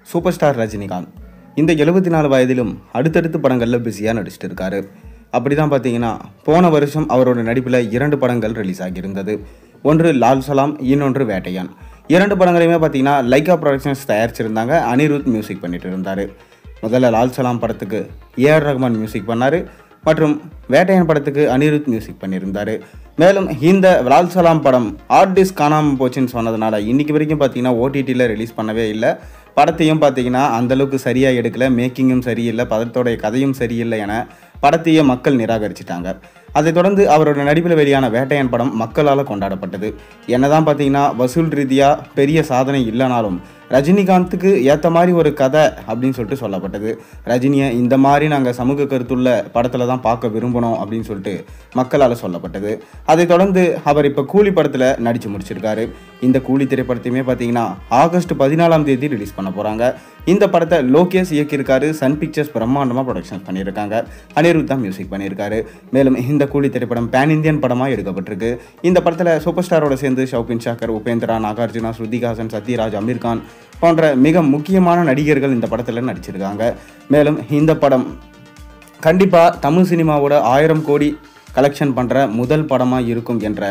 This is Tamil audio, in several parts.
சூப்பர் ஸ்டார் ரஜினிகாந்த் இந்த 74 வயதிலும் அடுத்தடுத்து படங்களில் பிஸியாக நடிச்சிட்டு இருக்காரு. அப்படி தான் பார்த்தீங்கன்னா போன வருஷம் அவரோட நடிப்பில் 2 படங்கள் ரிலீஸ் ஆகியிருந்தது. ஒன்று லால் சலாம், இன்னொன்று வேட்டையான். 2 படங்களையுமே பார்த்தீங்கன்னா லைகா ப்ரொடக்ஷன்ஸ் தயாரிச்சிருந்தாங்க. அனிருத் மியூசிக் பண்ணிட்டு இருந்தார். முதல்ல லால் சலாம் படத்துக்கு ஏஆர் ரஹ்மான் மியூசிக் பண்ணார் மற்றும் வேட்டையான் படத்துக்கு அனிருத் மியூசிக் பண்ணியிருந்தார். மேலும் இந்த லால் சலாம் படம் ஆர்டிஸ்ட் காணாமல் போச்சுன்னு சொன்னதுனால இன்றைக்கி வரைக்கும் பார்த்தீங்கன்னா ஓடிடியில் ரிலீஸ் பண்ணவே இல்லை. படத்தையும் பார்த்தீங்கன்னா அந்தளவுக்கு சரியாக எடுக்கலை, மேக்கிங்கும் சரியில்லை, படத்தோடைய கதையும் சரியில்லை என படத்தையே மக்கள் நிராகரிச்சிட்டாங்க. அதைத் தொடர்ந்து அவரோட நடிப்பில் வெளியான வேட்டையான் படம் மக்களால் கொண்டாடப்பட்டது. என்னதான் பார்த்தீங்கன்னா வசூல் ரீதியாக பெரிய சாதனை இல்லைனாலும் ரஜினிகாந்துக்கு ஏற்ற மாதிரி ஒரு கதை அப்படின்னு சொல்லிட்டு சொல்லப்பட்டது. ரஜினியை இந்த மாதிரி நாங்கள் சமூக கருத்துள்ள படத்தில் தான் பார்க்க விரும்பணும் அப்படின்னு சொல்லிட்டு மக்களால் சொல்லப்பட்டது. அதைத் தொடர்ந்து அவர் இப்போ கூலி படத்தில் நடித்து முடிச்சிருக்காரு. இந்த கூலி திரைப்படத்தையுமே பார்த்தீங்கன்னா ஆகஸ்ட் 14ஆம் தேதி ரிலீஸ் பண்ண போகிறாங்க. இந்த படத்தை லோகேஷ் இயக்கியிருக்காரு. சன் பிக்சர்ஸ் பிரம்மாண்டமாக ப்ரொடக்ஷன் பண்ணியிருக்காங்க. அனிருத் தான் மியூசிக் பண்ணியிருக்காரு. மேலும் இந்த கூலி திரைப்படம் பேன் இந்தியன் படமாக எடுக்கப்பட்டிருக்கு. இந்த படத்தில் சூப்பர் ஸ்டாரோட சேர்ந்து ஷவுபின் ஷாக்கர், உபேந்திரா, நாகார்ஜுனா, ஸ்ருதிஹாசன், சத்யராஜ், அமீர் கான் போன்ற மிக முக்கியமான நடிகர்கள் இந்த படத்தில் நடிச்சிருக்காங்க. மேலும் இந்த படம் கண்டிப்பாக தமிழ் சினிமாவோட 1000 கோடி கலெக்ஷன் பண்ணுற முதல் படமாக இருக்கும் என்ற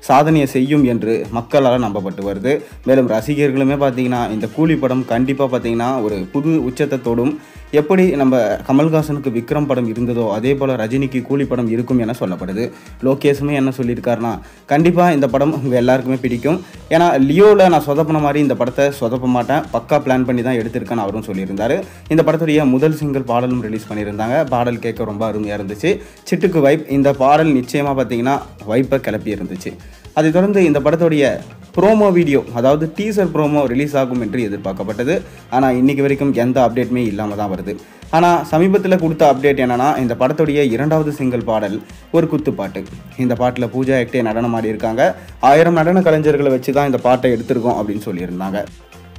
சாதனையை செய்யும் என்று மக்களால் நம்பப்பட்டு வருது. மேலும் ரசிகர்களுமே பார்த்தீங்கன்னா இந்த கூலி படம் கண்டிப்பாக பார்த்தீங்கன்னா ஒரு புது உச்சத்தோடும், எப்படி நம்ம கமல்ஹாசனுக்கு விக்ரம் படம் இருந்ததோ அதே போல் ரஜினிக்கு கூலி படம் இருக்கும் என சொல்லப்படுது. லோகேஷுமே என்ன சொல்லியிருக்காருன்னா கண்டிப்பாக இந்த படம் உங்கள் எல்லாருக்குமே பிடிக்கும். ஏன்னா லியோவில் நான் சொதப்பின மாதிரி இந்த படத்தை சொதப்ப மாட்டேன், பக்கா பிளான் பண்ணி தான் எடுத்திருக்கேன்னு அவரும் சொல்லியிருந்தார். இந்த படத்துடைய முதல் சிங்கிள் பாடலும் ரிலீஸ் பண்ணியிருந்தாங்க. பாடல் கேட்க ரொம்ப அருமையாக இருந்துச்சு. சிட்டுக்கு வைப். இந்த பாடல் நிச்சயமாக பார்த்தீங்கன்னா வைப்பை கிளப்பி இருந்துச்சு. அதைத் தொடர்ந்து இந்த படத்துடைய ப்ரோமோ வீடியோ, அதாவது டீசர் ப்ரோமோ ரிலீஸ் ஆகும் என்று எதிர்பார்க்கப்பட்டது. ஆனால் இன்றைக்கி வரைக்கும் எந்த அப்டேட்டுமே இல்லாமல் தான் வருது. ஆனால் சமீபத்தில் கொடுத்த அப்டேட் என்னென்னா இந்த படத்துடைய 2வது சிங்கிள் பாடல் ஒரு குத்துப்பாட்டு. இந்த பாட்டில் பூஜா ஹெக்டே நடனம் ஆடி இருக்காங்க. 1000 நடன கலைஞர்களை வச்சு தான் இந்த பாட்டை எடுத்திருக்கோம் அப்படின்னு சொல்லியிருந்தாங்க.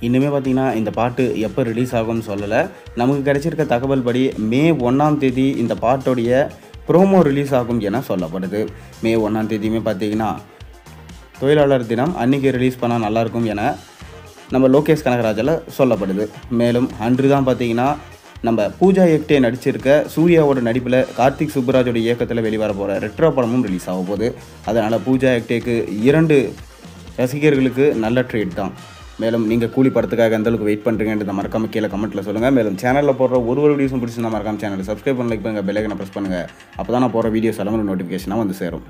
இன்னுமே பார்த்தீங்கன்னா இந்த பாட்டு எப்போ ரிலீஸ் ஆகும்னு சொல்லலை. நமக்கு கிடைச்சிருக்க தகவல் படி மே 1ஆம் தேதி இந்த பாட்டோடைய ப்ரோமோ ரிலீஸ் ஆகும் என சொல்லப்படுது. மே 1ஆம் தேதியுமே பார்த்தீங்கன்னா தொழிலாளர் தினம், அன்றைக்கி ரிலீஸ் பண்ணால் நல்லாயிருக்கும் என நம்ம லோகேஷ் கனகராஜில் சொல்லப்படுது. மேலும் அன்று தான் பார்த்தீங்கன்னா நம்ம பூஜா ஹெக்டே நடிச்சிருக்க சூர்யாவோட நடிப்பில் கார்த்திக் சுப்புராஜோட இயக்கத்தில் வெளிவர போகிற ரெட்ரோ படமும் ரிலீஸ் ஆக போகுது. அதனால் பூஜா ஹெக்டேக்கு 2 ரசிகர்களுக்கு நல்ல ட்ரீட் தான். மேலும் நீங்கள் கூலி படத்துக்காக எந்தளவுக்கு வெயிட் பண்ணுறீங்கன்றத மறக்காமல் கீழே கமெண்ட்டில் சொல்லுங்கள். மேலும் சேனலில் போடுற ஒரு வீடியோஸும் பிடிச்சிருந்தா மறக்காமல் சேனலை சப்ஸ்கிரைப் பண்ணி லைக் பண்ணுங்கள், பெல் ஐக்கனை ப்ரெஸ் பண்ணுங்கள். அப்போ தான் நான் போகிற வீடியோஸ் எல்லாமே நோட்டிஃபிகேஷனாக வந்து சேரும்.